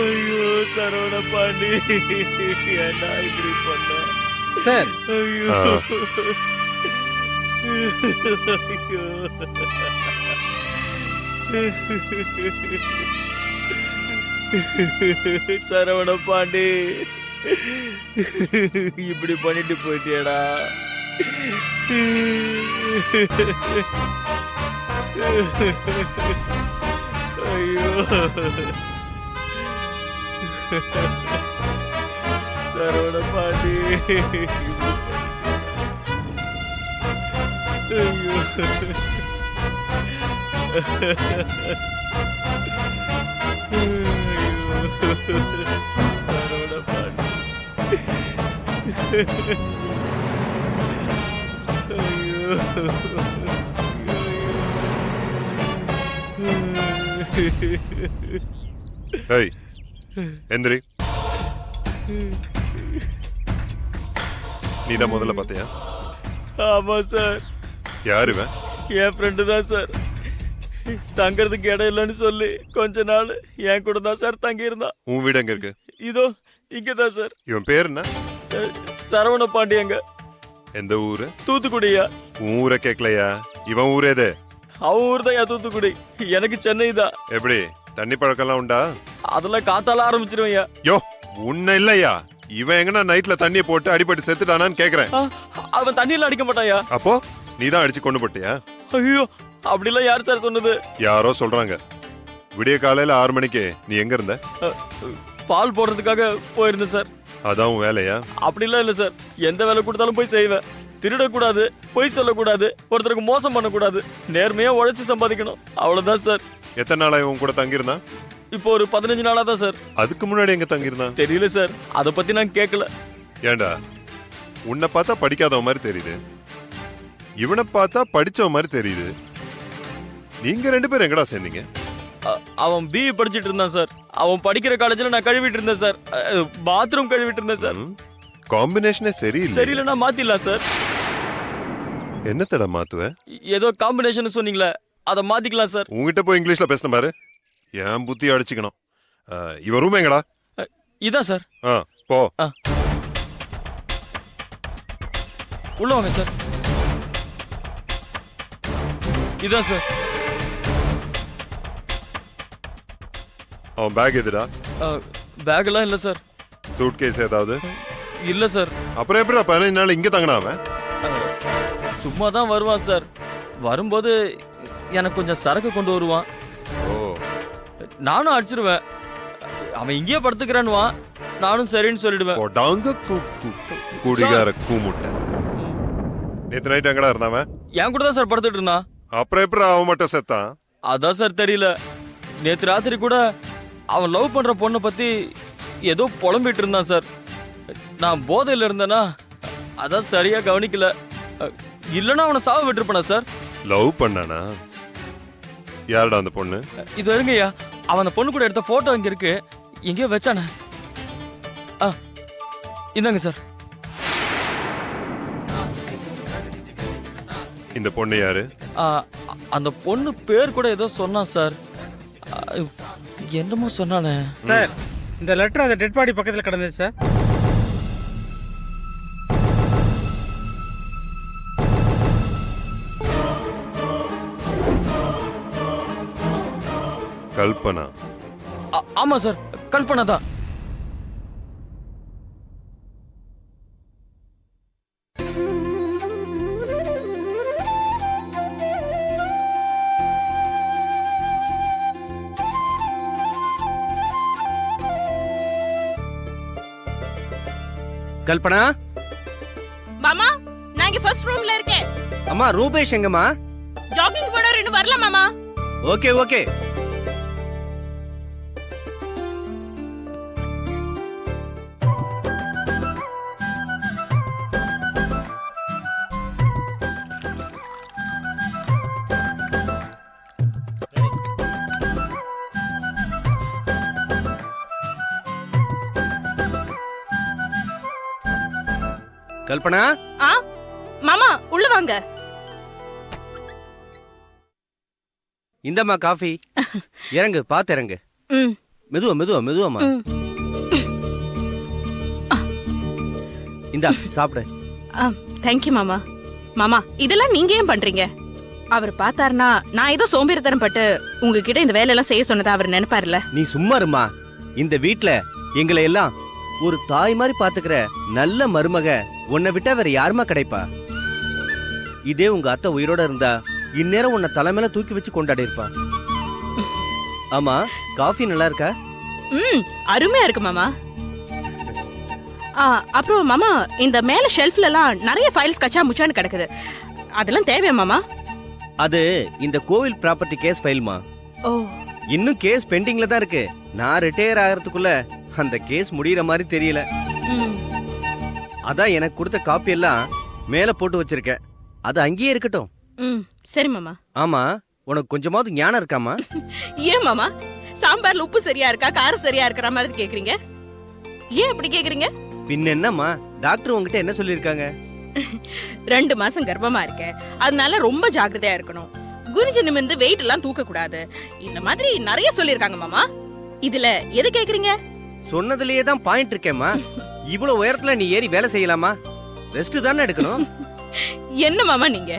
ஐயோ சரவண பாண்டி, என்ன இப்படி பண்ண சார்? ஐயோ சரவண பாண்டி, இப்படி பண்ணிட்டு போயிட்டியடா. ஐயோ சரவண பாண்டி, ஐயோ சரவண பாண்டி, ஏய் எந்திரி. நீதான் முதல்ல பார்த்தியா? ஆமா சார். யாரு இவன்? என் ஃப்ரெண்டு தான் சார். தங்கறதுக்கு இடம் இல்லைன்னு சொல்லி கொஞ்ச நாள் என் கூட தான் சார் தங்கி இருந்தான். உன் வீடு எங்க இருக்கு? இதோ இங்கதான் சார். இவன் பேர் என்ன? சரவண பாண்டியங்க. எந்த ஊரு? தூத்துக்குடியா. உன் ஊரை கேட்கலையா? இவன் ஊர் எது? அவன் ஊர் தான் தூத்துக்குடி, எனக்கு சென்னை தான். எப்படி தண்ணி பழக்கம்லாம் உண்டா? அதெல்லாம் காத்தால ஆரம்பிச்சிருவையா. யோ உன்ன இல்லையா? இவன் எங்கன்னா நைட்ல தண்ணியை போட்டு அடிபட்டு செத்துட்டானான்னு கேக்குறேன். அவன் தண்ணியில அடிக்க மாட்டாயா? அப்போ நீதான் அடிச்சு கொண்டு போட்டியா? ஐயோ அப்படிலாம் யார் சார் சொன்னது? யாரோ சொல்றாங்க. விடிய காலையில 6 மணிக்கு நீ எங்க இருந்த? பால் போடுறதுக்காக போயிருந்தேன் சார். அதான் உன் வேலையா? அப்படிலாம் இல்ல சார், எந்த வேலை கொடுத்தாலும் போய் செய்வேன். திருடக்கூடாது, பொய் சொல்லக்கூடாது, ஒருத்தருக்கு மோசம் பண்ணக்கூடாது, நேர்மையா உழைச்சு சம்பாதிக்கணும், அவ்வளவுதான் சார். எத்தனை நாளா இவன் கூட தங்கியிருந்தான்? இப்போ ஒரு 15 நாளா தான் சார். அதுக்கு முன்னாடி எங்க தங்கியிருந்தான்? தெரியல சார், அத பத்தி நான் கேட்கல. ஏண்டா உன்னை பார்த்தா படிக்காதவ மாதிரி தெரியுது, இவனை பார்த்தா படிச்சவ மாதிரி தெரியுது. நீங்க 2 பேரும் எங்கடா சேர்ந்தீங்க? அவன் பிஇ படிச்சிட்டு இருந்தான் சார். அவன் படிக்கிற காலேஜ்ல நான் கழுவிட்டு இருந்தேன் சார். பாத்ரூம் கழுவிட்டு இருந்தேன் சார். காம்பினேஷனே சரியில்லை. சரியில்லைன்னா மாத்திடலாம் சார். என்னத்தடா மாத்துவ? ஏதோ காம்பினேஷன் சொன்னீங்களே, அதை மாத்திக்கலாம் சார். உங்ககிட்ட போய் இங்கிலீஷ்ல பேசின பாரு, என் புத்தி அடிச்சுக்கணும். இவன் ரூம் எங்கடா? இதான் சார். போ. உள்ள வாங்க சார். இதான் சார். அவன் பேக் எதுடா? பேக் எல்லாம் இல்ல சார். சூட் கேஸ் ஏதாவது? இல்ல சார். அப்புறம் எப்படி 15 நாள் இங்க தங்கினா அவன்? சும்மா தான் வருவான் சார். வரும்போது எனக்கு கொஞ்சம் சரக்கு கொண்டு வருவான். ஓ. நானும் அடிச்சிருவேன். அவன் இங்கேயே படுத்துக்கிறான்னுவான், நானும் சரின்னு சொல்லிடுவேன். குடிகார கூமுட்டை. நேத்து நைட் எங்கடா இருந்தாவன்? என் கூட தான் சார் படுத்துட்டு இருந்தான். அப்புறம் எப்படி அவன் மட்டும் செத்தான்? அதான் சார் தெரியல. நேத்து ராத்திரி கூட அவன் லவ் பண்ற பொண்ணை பத்தி ஏதோ புலம்பிட்டு இருந்தான் சார். நான் போதையில இருந்தேனா, அதான் சரியா கவனிக்கல. இல்லைன்னா அவனை சாவ விட்டுருப்பா சார். லவ் பண்ணானா? யாருடா அந்த பொண்ணு? இது வருங்கய்யா, அவன் அந்த பொண்ணு கூட எடுத்த போட்டோ இங்க இருக்கு, எங்கேயோ வச்சானே. இந்தாங்க சார். இந்த பொண்ணு யாரு? அந்த பொண்ணு பேர் கூட ஏதோ சொன்னான் சார். என்னமோ சொன்னானே சார். இந்த லெட்டர் அந்த டெட் பாடி பக்கத்துல கிடந்தது சார். கல்பனா? ஆமா சார், கல்பனா தான். கல்பனா? மாமா, நான் இங்க ஃபர்ஸ்ட் ரூம்ல இருக்கேன். அம்மா ரூபேஷ் எங்கம்மா? ஜாகிங் போனாரு, இன்னும் வரல மாமா. Okay okay. கல்பனா? மாமா உள்ள வாங்க. இந்தம்மா காஃபி. இறங்கு, பார்த்து இறங்கு. ம் மெதுவா மெதுவா மெதுவாம்மா. ம். இந்தா சாப்பிடு. தேங்க்யூ மாமா. மாமா இதெல்லாம் நீங்க ஏன் பண்றீங்க? அவர் பார்த்தாருனா நான் ஏதோ சோம்பேறித்தனம் பட்டு உங்ககிட்ட இந்த வேலையெல்லாம் செய்ய சொன்னதா அவர் நினைப்பாருல்ல. நீ சும்மா இருமா. இந்த வீட்ல எங்களை எல்லாம் ஒரு தாய் மாதிரி பாத்துக்கிற நல்ல மருமக உன்னை விட்டா வேற யாருமா கிடைப்பா? இதே உங்க அத்தை உயிரோட இருந்தா இந்நேரம் உன்னை தலைமையில தூக்கி வச்சு கொண்டாடி இருப்பா. ஆமா, காஃபி நல்லா இருக்கா? ம் அருமையா இருக்கு மாமா. அப்புறம் மாமா இந்த மேல ஷெல்ஃப்ல எல்லாம் நிறைய ஃபைல்ஸ் கச்சா முச்சான்னு கிடக்குது. அதெல்லாம் தேவையா மாமா? அது இந்த கோவில் ப்ராப்பர்ட்டி கேஸ் ஃபைல்மா. ஓ இன்னும் கேஸ் பெண்டிங்ல தான் இருக்கு. நான் ரிட்டையர் ஆகிறதுக்குள்ள அந்த கேஸ் முடியற மாதிரி தெரியல. ம் அதான் எனக்கு கொடுத்த காப்பி எல்லாம் மேல போட்டு வச்சிருக்கேன். அது அங்கேயே இருக்கட்டும். ம் சரி மாமா. ஆமா, உனக்கு கொஞ்சமாவது ஞானம் இருக்காமா? ஏன் மாமா சாம்பார்ல உப்பு சரியா இருக்கா காரம் சரியா இருக்கிற மாதிரி கேக்குறீங்க? ஏன் அப்படி கேக்குறீங்க? பின்ன என்னம்மா, டாக்டர் உங்ககிட்ட என்ன சொல்லிருக்காங்க? 2 மாசம் கர்ப்பமா இருக்கேன், அதனால ரொம்ப ஜாக்கிரதையா இருக்கணும். குனிஞ்சு நிமிர்ந்து வெயிட் எல்லாம் தூக்க கூடாது. இந்த மாதிரி நிறைய சொல்லிருக்காங்க மாமா. இதுல எது கேக்குறீங்க? சொன்னதுலயே தான் பாயிண்ட் இருக்கேம்மா. இவ்வளவு உயரத்துல நீ ஏறி வேலை செய்யலாமா? ரெஸ்ட் தானே எடுக்கணும். என்ன மாமா நீங்க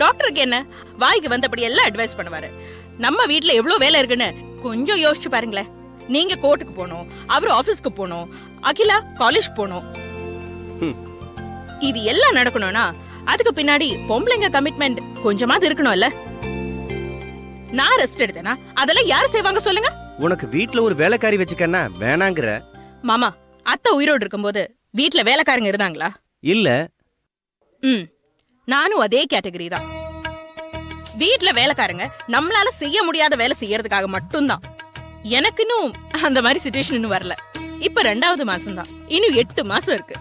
டாக்டருக்கு என்ன வாய்க்கு வந்தபடி எல்லாம் அட்வைஸ் பண்ணுவாரு. நம்ம வீட்ல எவ்வளவு வேலை இருக்குன்னு கொஞ்சம் யோசிச்சு பாருங்களேன். நீங்க கோர்ட்டுக்கு போகணும், அவரு ஆபீஸ்க்கு போகணும், அகிலா காலேஜ் போகணும். இது எல்லாம் நடக்கணும்னா அதுக்கு பின்னாடி பொம்பளைங்க கமிட்மெண்ட் கொஞ்சமாவது இருக்கணும்ல. நான் ரெஸ்ட் எடுத்தேனா அதெல்லாம் யார் செய்வாங்க சொல்லுங்க? உனக்கு வீட்ல ஒரு வேலைக்காரி வச்சுக்கன்னா வேணாங்கிற. மாமா அத்தை உயிரோடு இருக்கும்போது வீட்ல வேலைக்காரங்க இருந்தாங்களா? இல்ல. ம் நானும் அதே கேட்டகரி தான். வீட்ல வேலைக்காரங்க நம்மளால செய்ய முடியாத வேலை செய்யறதுக்காக மட்டும்தான். எனக்குன்னு அந்த மாதிரி சிச்சுவேஷன் இன்னும் வரல. இப்ப 2வது மாசம் தான், இன்னும் 8 மாசம் இருக்கு.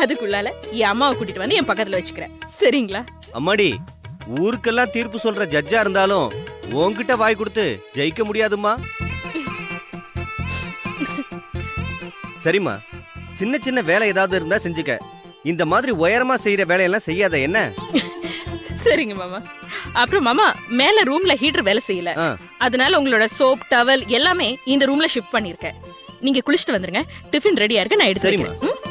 அதுக்குள்ளால என் அம்மாவை கூட்டிட்டு வந்து என் பக்கத்துல வச்சுக்கிறேன். சரிங்களா? அம்மாடி, ஊருக்கெல்லாம் தீர்ப்பு சொல்ற ஜட்ஜா இருந்தாலும் உன்கிட்ட வாய் கொடுத்து ஜெயிக்க முடியாதுமா. சரிம்மா, சின்ன சின்ன வேலை ஏதாவது இருந்தா செஞ்சுக்க. இந்த மாதிரி உயரமா செய்யற வேலையெல்லாம் செய்யாத என்ன? சரிங்க மாமா. அப்புறம் மாமா மேல ரூம்ல ஹீட்டர் வேலை செய்யல, அதனால உங்களோட சோப் டவல் எல்லாமே இந்த ரூம்ல ஷிஃப்ட் பண்ணிருக்கேன். நீங்க குளிச்சிட்டு வந்துருங்க. டிஃபன் ரெடியா இருக்கு, நான் எடுத்து சரிம்மா. வைக்கிறேன்.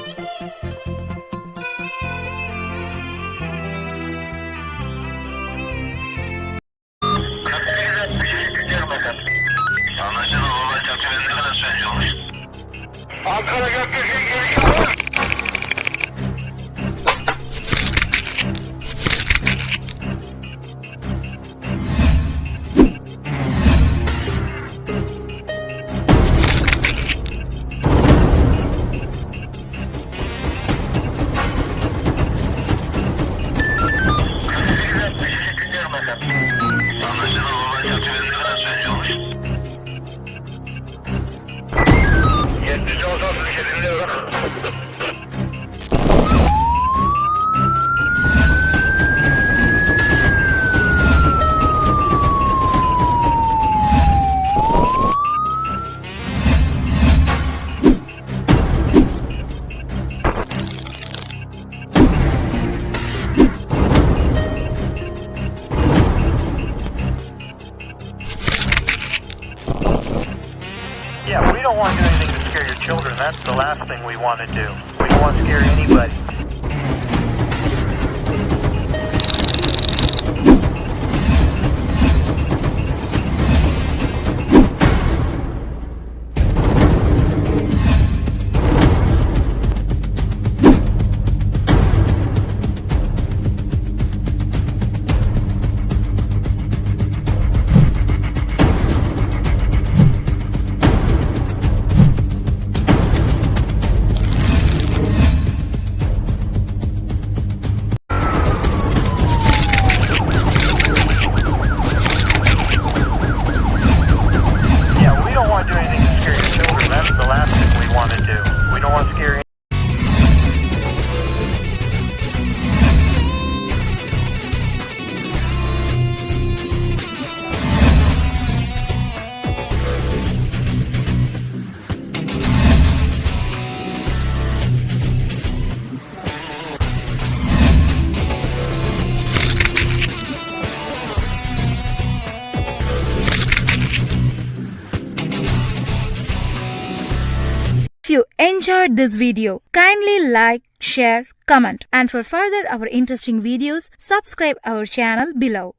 Yeah, we don't want to do anything to scare your children. That's the last thing we want to do. We don't want to scare anybody. you enjoyed this video, kindly like, share, comment, and for further our interesting videos, subscribe our channel below.